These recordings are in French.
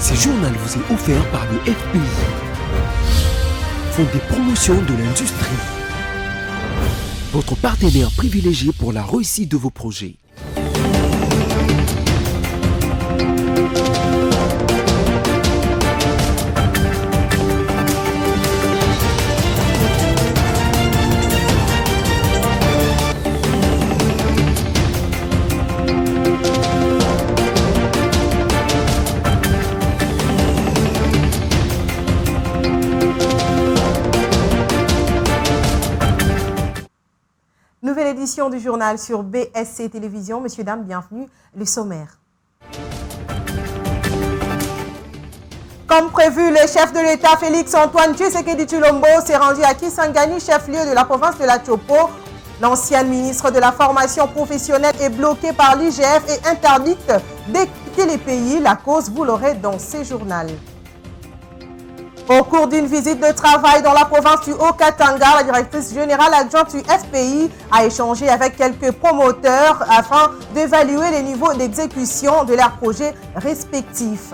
Ce journal vous est offert par le FPI, Fonds des promotions de l'industrie, votre partenaire privilégié pour la réussite de vos projets. Nouvelle édition du journal sur BSC Télévision. Messieurs, dames, bienvenue. Le sommaire. Comme prévu, le chef de l'État, Félix-Antoine Tshisekedi Tshilombo, s'est rendu à Kisangani, chef-lieu de la province de la Chopo. L'ancienne ministre de la formation professionnelle est bloquée par l'IGF et interdite d'équiper les pays. La cause, vous l'aurez dans ce journal. Au cours d'une visite de travail dans la province du Haut-Katanga, la directrice générale adjointe du FPI a échangé avec quelques promoteurs afin d'évaluer les niveaux d'exécution de leurs projets respectifs.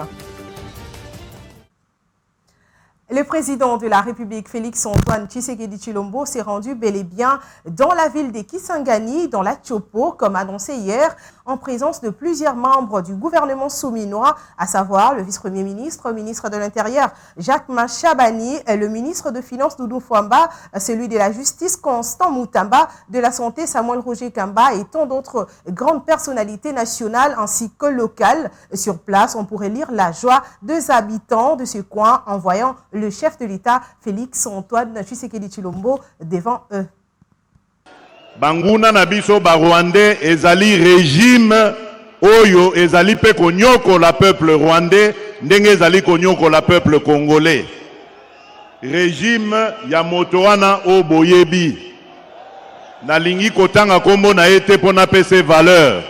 Le président de la République, Félix-Antoine Tshisekedi Tshilombo, s'est rendu bel et bien dans la ville de Kisangani, dans la Chopo, comme annoncé hier, en présence de plusieurs membres du gouvernement souminois, à savoir le vice-premier ministre, ministre de l'Intérieur, Jacques Machabani, le ministre de Finances, Doudou Fouamba, celui de la Justice, Constant Moutamba, de la Santé, Samuel Roger Kamba et tant d'autres grandes personnalités nationales ainsi que locales. Sur place, on pourrait lire la joie des habitants de ce coin en voyant le chef de l'État, Félix-Antoine Tshisekedi Tshilombo, devant eux. Banguna na biso ba Rwandais ezali régime oyo ezali pe konyoko la peuple rwandais ndenge ezali konyoko la peuple congolais. Régime ya moto wana o boyebi. Nalingi kotanga kombo na ete pona pese valeur.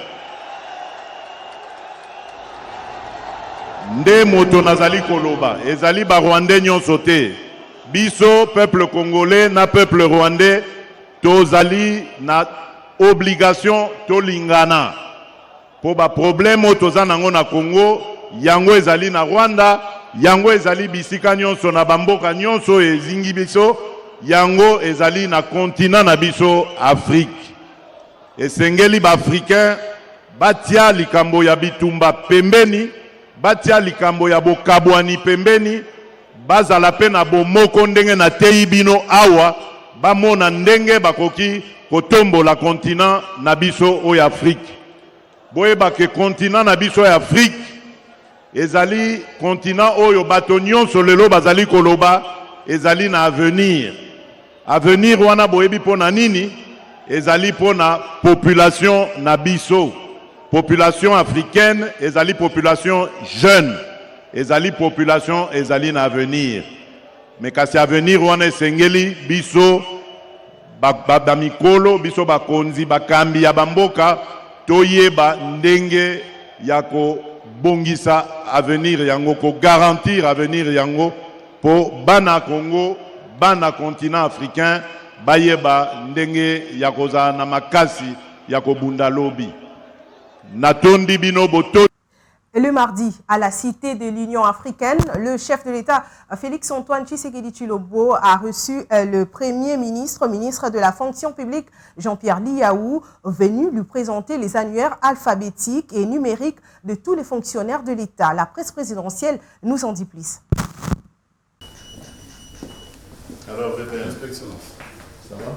Nde moto nazali koloba ezali ba Rwandais nyonso te. Biso peuple congolais na peuple rwandais tozali na obligation tolingana. Po ba problème toza nango na Congo, yango ezali na Rwanda, yango ezali bisika nyonso na bamboka nyonso ezingi biso, yango ezali na continent na biso Afrique. Esengeli ba africain batia likambo ya bitumba pembeni, batia likambo ya bokabwani pembeni, bazala pe na bomoko ndenge na teibino awa, bamona ndenge bakoki kotombo la continent na biso o Afrique. Boyeba ke continent na biso ya Afrique ezali continent oyo bato nyonso lelo bazali koloba ezali na avenir. Avenir wana boyebi pona nini? Ezali pona population na biso. Population africaine ezali population jeune. Ezali population ezali na avenir. Mais kasi avenir wana esengeli biso ba mikolo biso bakonzi bakambi ya bamboka toyeba ndenge ya ko bongisa avenir yango ko garantir avenir yango po bana Congo bana continent africain bayeba ndenge ya koza na makasi ya ko bunda lobi natondi bino boto. Le mardi, à la Cité de l'Union africaine, le chef de l'État, Félix-Antoine Tshisekedi Tshilombo, a reçu le Premier ministre, ministre de la fonction publique, Jean-Pierre Liaou, venu lui présenter les annuaires alphabétiques et numériques de tous les fonctionnaires de l'État. La presse présidentielle nous en dit plus. Alors, Excellence, ça va?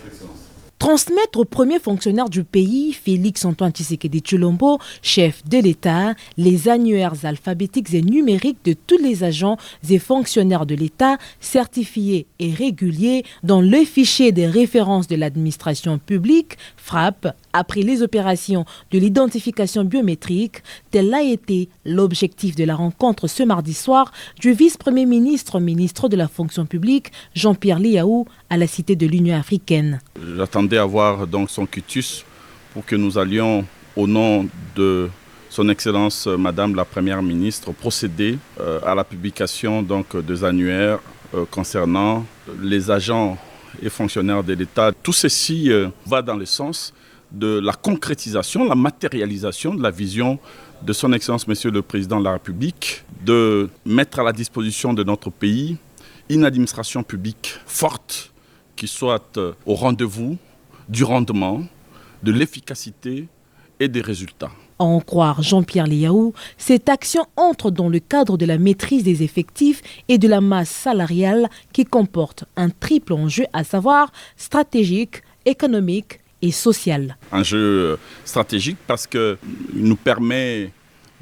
Excellence. Transmettre au premier fonctionnaire du pays, Félix-Antoine Tshisekedi Tshilombo, chef de l'État, les annuaires alphabétiques et numériques de tous les agents et fonctionnaires de l'État certifiés et réguliers dans le fichier des références de l'administration publique, FRAP, après les opérations de l'identification biométrique, tel a été l'objectif de la rencontre ce mardi soir du vice-premier ministre, ministre de la fonction publique, Jean-Pierre Liaou, à la Cité de l'Union africaine. J'attendais avoir donc son quitus pour que nous allions, au nom de son Excellence Madame la Première ministre, procéder à la publication donc, des annuaires concernant les agents et fonctionnaires de l'État. Tout ceci va dans le sens de la concrétisation, la matérialisation de la vision de son Excellence Monsieur le Président de la République, de mettre à la disposition de notre pays une administration publique forte qui soit au rendez-vous du rendement, de l'efficacité et des résultats. À en croire Jean-Pierre Liaou, cette action entre dans le cadre de la maîtrise des effectifs et de la masse salariale qui comporte un triple enjeu, à savoir stratégique, économique et social. Un jeu stratégique parce qu'il nous permet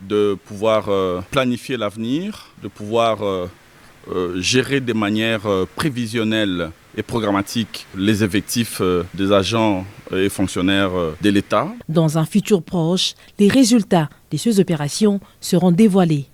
de pouvoir planifier l'avenir, de pouvoir gérer de manière prévisionnelle et programmatique les effectifs des agents et fonctionnaires de l'État. Dans un futur proche, les résultats de ces opérations seront dévoilés.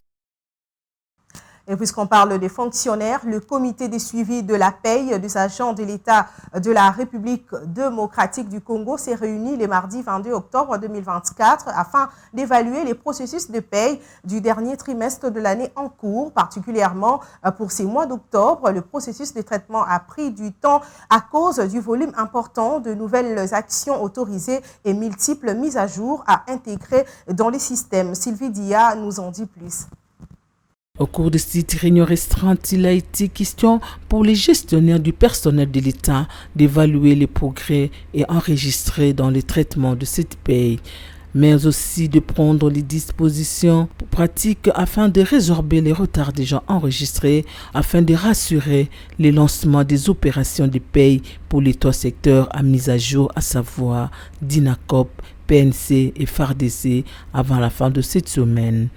Et puisqu'on parle des fonctionnaires, le comité de suivi de la paye des agents de l'État de la République démocratique du Congo s'est réuni le mardi 22 octobre 2024 afin d'évaluer les processus de paye du dernier trimestre de l'année en cours. Particulièrement pour ces mois d'octobre, le processus de traitement a pris du temps à cause du volume important de nouvelles actions autorisées et multiples mises à jour à intégrer dans les systèmes. Sylvie Dia nous en dit plus. Au cours de cette réunion restreinte, il a été question pour les gestionnaires du personnel de l'État d'évaluer les progrès et enregistrer dans le traitement de cette paye, mais aussi de prendre les dispositions pratiques afin de résorber les retards déjà enregistrés, afin de rassurer le lancement des opérations de paye pour les trois secteurs à mise à jour, à savoir DINACOP, PNC et FARDC avant la fin de cette semaine.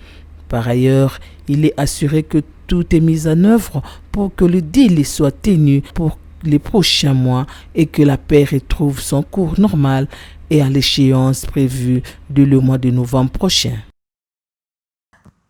Par ailleurs, il est assuré que tout est mis en œuvre pour que le délai soit tenu pour les prochains mois et que la paie retrouve son cours normal et à l'échéance prévue le mois de novembre prochain.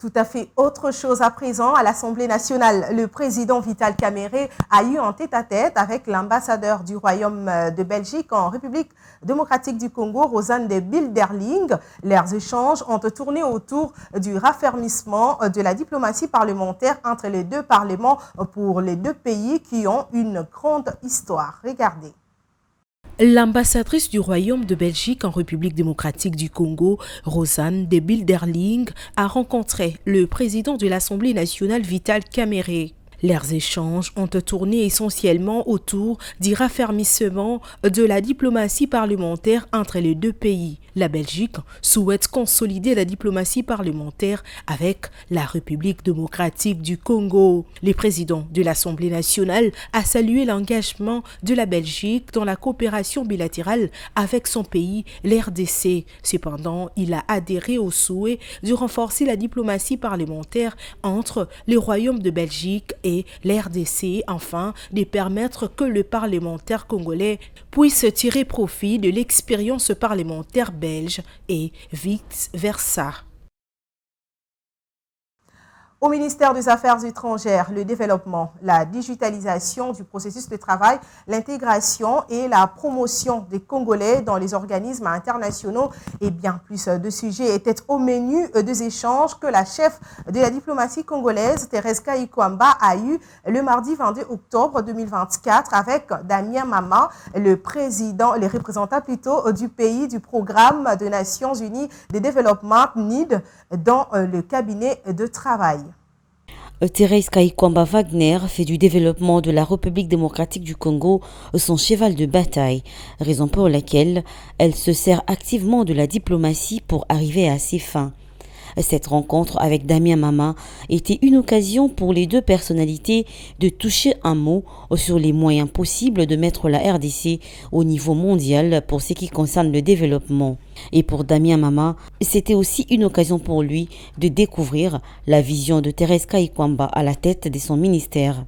Tout à fait autre chose à présent. À l'Assemblée nationale, le président Vital Kamerhe a eu un tête-à-tête avec l'ambassadeur du Royaume de Belgique en République démocratique du Congo, Rosanne de Bilderling. Leurs échanges ont tourné autour du raffermissement de la diplomatie parlementaire entre les deux parlements pour les deux pays qui ont une grande histoire. Regardez. L'ambassadrice du Royaume de Belgique en République démocratique du Congo, Rosanne de Bilderling, a rencontré le président de l'Assemblée nationale Vital Kamerhe. Leurs échanges ont tourné essentiellement autour du raffermissement de la diplomatie parlementaire entre les deux pays. La Belgique souhaite consolider la diplomatie parlementaire avec la République démocratique du Congo. Le président de l'Assemblée nationale a salué l'engagement de la Belgique dans la coopération bilatérale avec son pays, l'RDC. Cependant, il a adhéré au souhait de renforcer la diplomatie parlementaire entre le Royaume de Belgique et l'RDC, afin de permettre que le parlementaire congolais puisse tirer profit de l'expérience parlementaire belge et vice-versa. Au ministère des Affaires étrangères, le développement, la digitalisation du processus de travail, l'intégration et la promotion des Congolais dans les organismes internationaux et bien plus de sujets étaient au menu des échanges que la chef de la diplomatie congolaise, Thérèse Kayikwamba, a eu le mardi 22 octobre 2024 avec Damien Mama, le représentant plutôt du pays du programme des Nations Unies de développement NID dans le cabinet de travail. Thérèse Kayikwamba Wagner fait du développement de la République démocratique du Congo son cheval de bataille, raison pour laquelle elle se sert activement de la diplomatie pour arriver à ses fins. Cette rencontre avec Damien Mama était une occasion pour les deux personnalités de toucher un mot sur les moyens possibles de mettre la RDC au niveau mondial pour ce qui concerne le développement. Et pour Damien Mama, c'était aussi une occasion pour lui de découvrir la vision de Thérèse Kayikwamba à la tête de son ministère.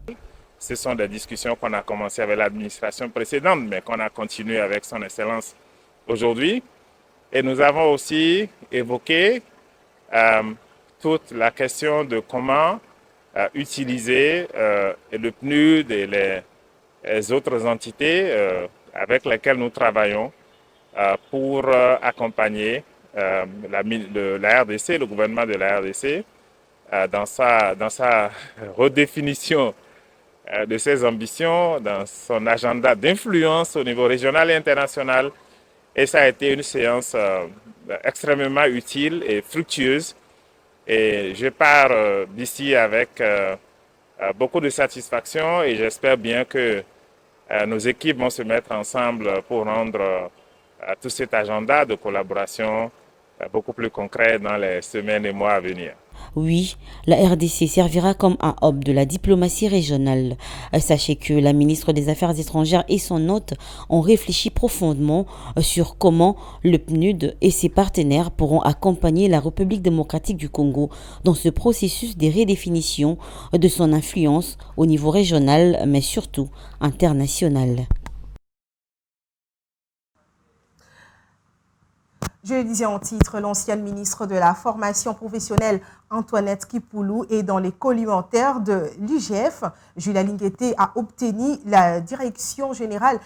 Ce sont des discussions qu'on a commencées avec l'administration précédente, mais qu'on a continué avec son Excellence aujourd'hui. Et nous avons aussi évoqué toute la question de comment utiliser le PNUD et les autres entités avec lesquelles nous travaillons pour accompagner la RDC, le gouvernement de la RDC, dans sa redéfinition de ses ambitions, dans son agenda d'influence au niveau régional et international, Et ça a été une séance extrêmement utile et fructueuse. Et je pars d'ici avec beaucoup de satisfaction et j'espère bien que nos équipes vont se mettre ensemble pour rendre tout cet agenda de collaboration beaucoup plus concret dans les semaines et mois à venir. Oui, la RDC servira comme un hub de la diplomatie régionale. Sachez que la ministre des Affaires étrangères et son hôte ont réfléchi profondément sur comment le PNUD et ses partenaires pourront accompagner la République démocratique du Congo dans ce processus de redéfinition de son influence au niveau régional, mais surtout international. Je le disais en titre, l'ancienne ministre de la formation professionnelle Antoinette Kipoulou est dans les collimentaires de l'IGF. Julia Lingueté a obtenu de la direction générale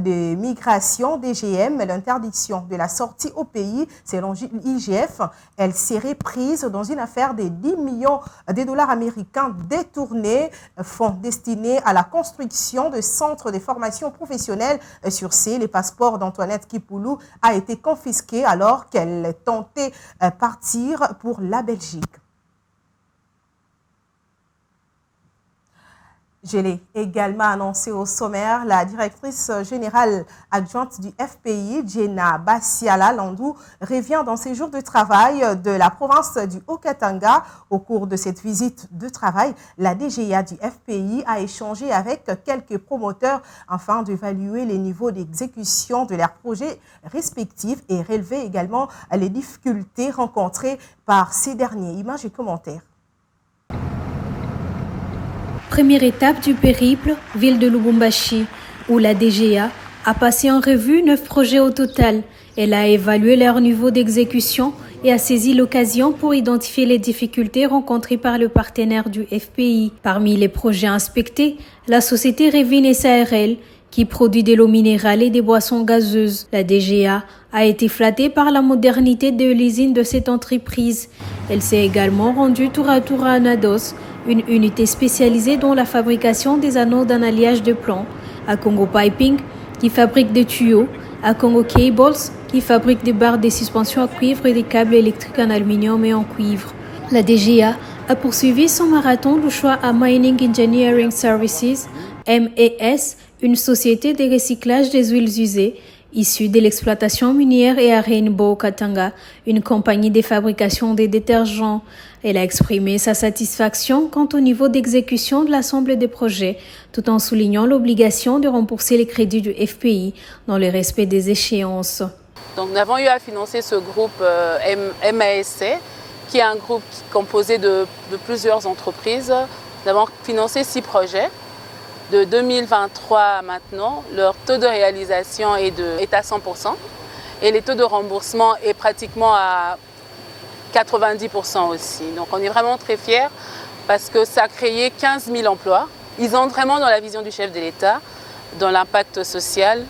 des migrations DGM l'interdiction de la sortie au pays. Selon l'IGF, elle serait prise dans une affaire de 10 millions de dollars américains détournés, fonds destinés à la construction de centres de formation professionnelle. Sur ces, les passeports d'Antoinette Kipoulou a été confisqué alors qu'elle tentait partir pour la Belgique. Je l'ai également annoncé au sommaire, la directrice générale adjointe du FPI, Jenna Bassiala Landou, revient dans ses jours de travail de la province du Haut-Katanga. Au cours de cette visite de travail, la DGA du FPI a échangé avec quelques promoteurs afin d'évaluer les niveaux d'exécution de leurs projets respectifs et relever également les difficultés rencontrées par ces derniers. Images et commentaires. Première étape du périple, ville de Lubumbashi, où la DGA a passé en revue 9 projets au total. Elle a évalué leur niveau d'exécution et a saisi l'occasion pour identifier les difficultés rencontrées par le partenaire du FPI. Parmi les projets inspectés, la société Revin SARL, qui produit de l'eau minérale et des boissons gazeuses. La DGA a été flattée par la modernité de l'usine de cette entreprise. Elle s'est également rendue tour à tour à Anados, une unité spécialisée dans la fabrication des anneaux d'un alliage de plomb, à Congo Piping, qui fabrique des tuyaux, à Congo Cables, qui fabrique des barres de suspension à cuivre et des câbles électriques en aluminium et en cuivre. La DGA a poursuivi son marathon du choix à Mining Engineering Services, MES, une société de recyclage des huiles usées, issue de l'exploitation minière, et à Rainbow Katanga, une compagnie de fabrication des détergents. Elle a exprimé sa satisfaction quant au niveau d'exécution de l'ensemble des projets, tout en soulignant l'obligation de rembourser les crédits du FPI dans le respect des échéances. Donc, nous avons eu à financer ce groupe MASC, qui est un groupe composé de plusieurs entreprises. Nous avons financé 6 projets. De 2023 à maintenant, leur taux de réalisation est à 100% et les taux de remboursement est pratiquement à 90% aussi. Donc on est vraiment très fiers parce que ça a créé 15 000 emplois. Ils entrent vraiment dans la vision du chef de l'État, dans l'impact social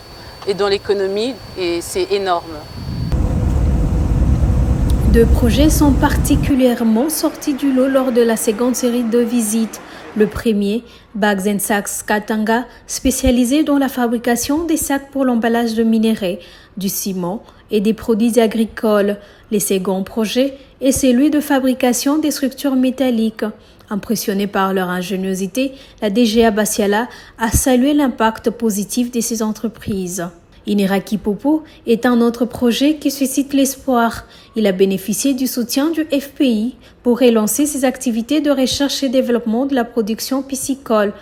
et dans l'économie, et c'est énorme. 2 projets sont particulièrement sortis du lot lors de la seconde série de visites. Le premier, Bags & Sacks Katanga, spécialisé dans la fabrication des sacs pour l'emballage de minerais, du ciment et des produits agricoles. Le second projet est celui de fabrication des structures métalliques. Impressionnée par leur ingéniosité, la DGA Bassiala a salué l'impact positif de ces entreprises. Iniraki Popo est un autre projet qui suscite l'espoir. Il a bénéficié du soutien du FPI pour relancer ses activités de recherche et développement de la production piscicole.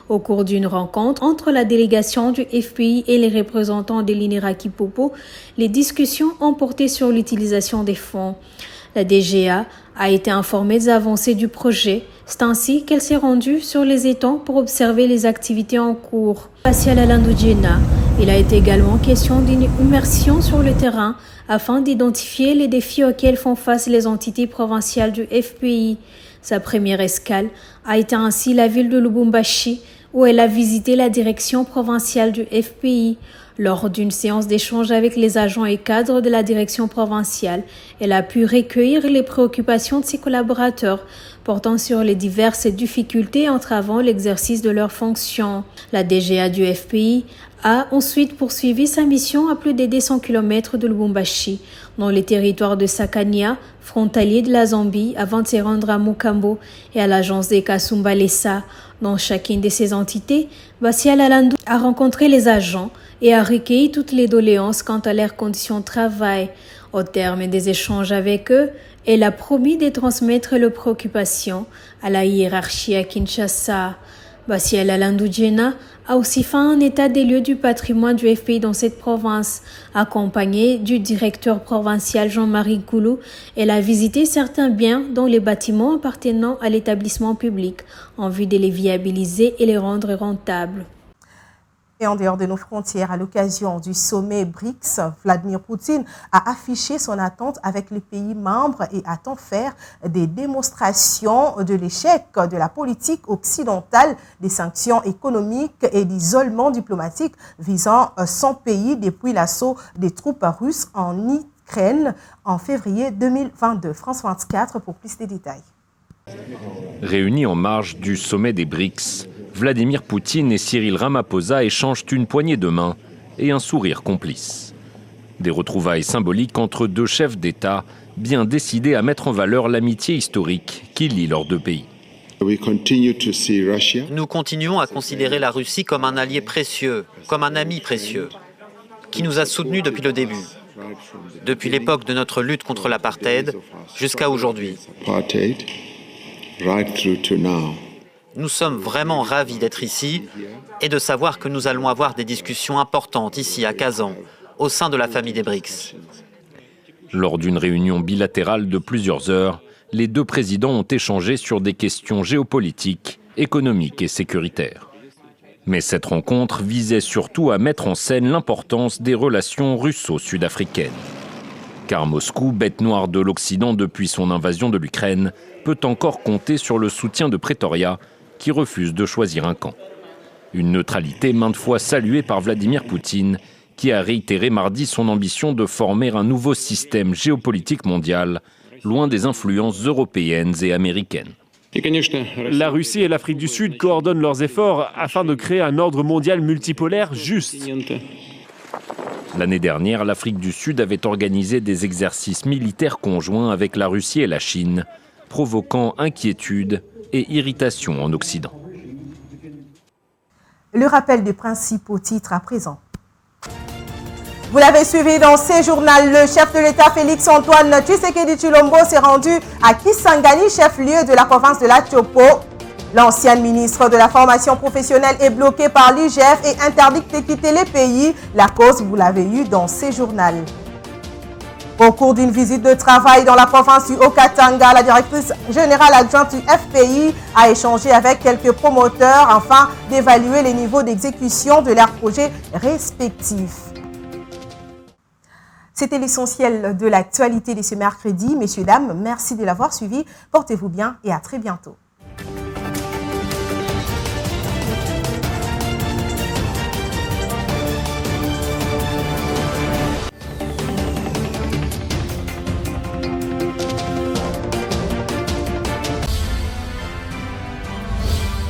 Au cours d'une rencontre entre la délégation du FPI et les représentants de l'Iniraki Popo, les discussions ont porté sur l'utilisation des fonds. La DGA a été informée des avancées du projet. C'est ainsi qu'elle s'est rendue sur les étangs pour observer les activités en cours. Bassiala Landou Jenna, il a été également question d'une immersion sur le terrain afin d'identifier les défis auxquels font face les entités provinciales du FPI. Sa première escale a été ainsi la ville de Lubumbashi, où elle a visité la direction provinciale du FPI. Lors d'une séance d'échange avec les agents et cadres de la direction provinciale, elle a pu recueillir les préoccupations de ses collaborateurs portant sur les diverses difficultés entravant l'exercice de leurs fonctions. La DGA du FPI a ensuite poursuivi sa mission à plus de 200 km de Lubumbashi, dans les territoires de Sakania, frontalier de la Zambie, avant de se rendre à Mukambo et à l'agence des Kasumbalesa. Dans chacune de ces entités, Basia Lalandu a rencontré les agents et a recueilli toutes les doléances quant à leurs conditions de travail. Au terme des échanges avec eux, elle a promis de transmettre leurs préoccupations à la hiérarchie à Kinshasa. Basia Lalandu Djena a aussi fait un état des lieux du patrimoine du FPI dans cette province. Accompagnée du directeur provincial Jean-Marie Koulou, elle a visité certains biens dont les bâtiments appartenant à l'établissement public en vue de les viabiliser et les rendre rentables. Et en dehors de nos frontières, à l'occasion du sommet BRICS, Vladimir Poutine a affiché son attente avec les pays membres et attend faire des démonstrations de l'échec de la politique occidentale, des sanctions économiques et d'isolement diplomatique visant son pays depuis l'assaut des troupes russes en Ukraine en février 2022. France 24 pour plus de détails. Réunis en marge du sommet des BRICS, Vladimir Poutine et Cyril Ramaphosa échangent une poignée de main et un sourire complice. Des retrouvailles symboliques entre deux chefs d'État bien décidés à mettre en valeur l'amitié historique qui lie leurs deux pays. Nous continuons à considérer la Russie comme un allié précieux, comme un ami précieux, qui nous a soutenus depuis le début, depuis l'époque de notre lutte contre l'apartheid jusqu'à aujourd'hui. Nous sommes vraiment ravis d'être ici et de savoir que nous allons avoir des discussions importantes ici à Kazan, au sein de la famille des BRICS. Lors d'une réunion bilatérale de plusieurs heures, les deux présidents ont échangé sur des questions géopolitiques, économiques et sécuritaires. Mais cette rencontre visait surtout à mettre en scène l'importance des relations russo-sud-africaines. Car Moscou, bête noire de l'Occident depuis son invasion de l'Ukraine, peut encore compter sur le soutien de Pretoria, qui refuse de choisir un camp. Une neutralité maintes fois saluée par Vladimir Poutine, qui a réitéré mardi son ambition de former un nouveau système géopolitique mondial, loin des influences européennes et américaines. La Russie et l'Afrique du Sud coordonnent leurs efforts afin de créer un ordre mondial multipolaire juste. L'année dernière, l'Afrique du Sud avait organisé des exercices militaires conjoints avec la Russie et la Chine, provoquant inquiétude et irritation en Occident. Le rappel des principaux titres à présent. Vous l'avez suivi dans ce journal, le chef de l'État Félix-Antoine Tshisekedi Tshilombo s'est rendu à Kisangani, chef-lieu de la province de la Chopo. L'ancienne ministre de la formation professionnelle est bloquée par l'IGF et interdite de quitter le pays. La cause, vous l'avez eu dans ce journal. Au cours d'une visite de travail dans la province du Haut-Katanga, la directrice générale adjointe du FPI a échangé avec quelques promoteurs afin d'évaluer les niveaux d'exécution de leurs projets respectifs. C'était l'essentiel de l'actualité de ce mercredi. Messieurs, dames, merci de l'avoir suivi. Portez-vous bien et à très bientôt.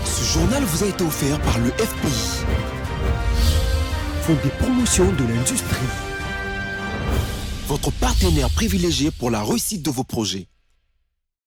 Ce journal vous a été offert par le FPI, Fonds des promotions de l'industrie, votre partenaire privilégié pour la réussite de vos projets.